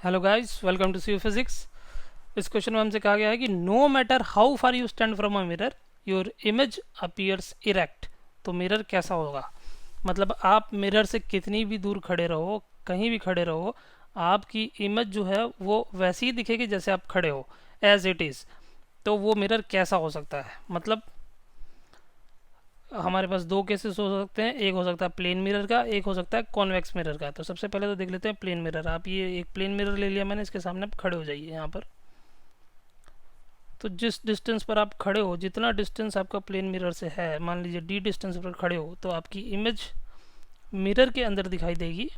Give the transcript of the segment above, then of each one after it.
Hello guys, welcome to C physics. इस question में हमसे कहा गया है कि no matter how far you stand from a mirror your image appears erect. तो मिरर कैसा होगा, मतलब आप मिरर से कितनी भी दूर खड़े रहो, कहीं भी खड़े रहो, आपकी इमेज जो है वो वैसी ही दिखेगी जैसे आप खड़े हो, एज इट इज़। तो वो मिरर कैसा हो सकता है, मतलब हमारे पास दो केसेस हो सकते हैं। एक हो सकता है प्लेन मिरर का, एक हो सकता है कॉन्वेक्स मिरर का। तो सबसे पहले तो देख लेते हैं प्लेन मिरर। आप ये एक प्लेन मिरर ले लिया मैंने, इसके सामने आप खड़े हो जाइए यहाँ पर। तो जिस डिस्टेंस पर आप खड़े हो, जितना डिस्टेंस आपका प्लेन मिरर से है, मान लीजिए डी डिस्टेंस पर खड़े हो, तो आपकी इमेज मिरर के अंदर दिखाई देगी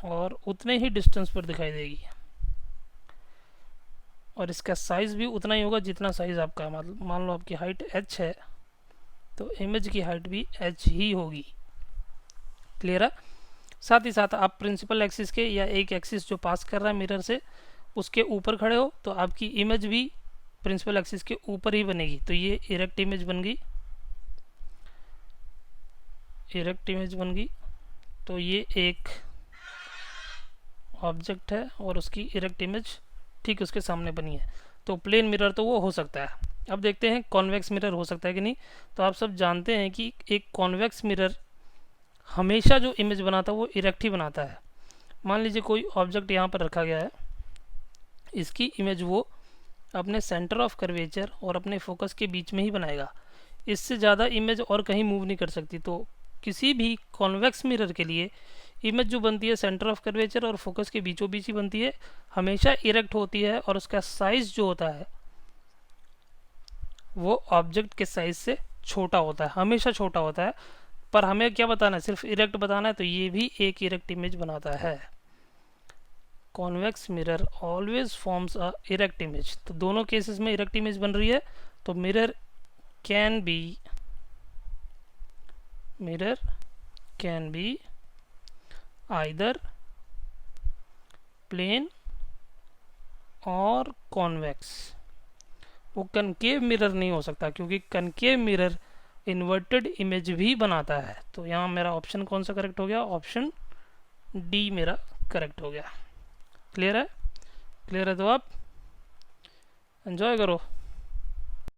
और उतने ही डिस्टेंस पर दिखाई देगी। और इसका साइज़ भी उतना ही होगा जितना साइज़ आपका, मतलब मान लो आपकी हाइट h है तो इमेज की हाइट भी h ही होगी। क्लियर है। साथ ही साथ आप प्रिंसिपल एक्सिस के या एक एक्सिस जो पास कर रहा है मिरर से, उसके ऊपर खड़े हो तो आपकी इमेज भी प्रिंसिपल एक्सिस के ऊपर ही बनेगी। तो ये इरेक्ट इमेज बन गई, इरेक्ट इमेज बन गई। तो ये एक ऑब्जेक्ट है और उसकी इरेक्ट इमेज ठीक उसके सामने बनी है। तो प्लेन मिरर तो वो हो सकता है। अब देखते हैं कॉन्वेक्स मिरर हो सकता है कि नहीं। तो आप सब जानते हैं कि एक कॉन्वेक्स मिरर हमेशा जो इमेज बनाता है वो इरेक्ट ही बनाता है। मान लीजिए कोई ऑब्जेक्ट यहाँ पर रखा गया है, इसकी इमेज वो अपने सेंटर ऑफ कर्वेचर और अपने फोकस के बीच में ही बनाएगा। इससे ज़्यादा इमेज और कहीं मूव नहीं कर सकती। तो किसी भी कॉन्वेक्स मिरर के लिए इमेज जो बनती है सेंटर ऑफ कर्वेचर और फोकस के बीचों बीच ही बनती है, हमेशा इरेक्ट होती है और उसका साइज जो होता है वो ऑब्जेक्ट के साइज से छोटा होता है, हमेशा छोटा होता है। पर हमें क्या बताना है, सिर्फ इरेक्ट बताना है, तो ये भी एक इरेक्ट इमेज बनाता है। Convex mirror always forms a erect image. तो दोनों केसेस में इरेक्ट इमेज बन रही है। तो mirror can be either plane और कॉन्वेक्स। वो कनकेव मिरर नहीं हो सकता, क्योंकि कनकेव मिरर इन्वर्टेड इमेज भी बनाता है। तो यहाँ मेरा ऑप्शन कौन सा करेक्ट हो गया, ऑप्शन डी मेरा करेक्ट हो गया। क्लियर है। क्लियर है तो आप एंजॉय करो।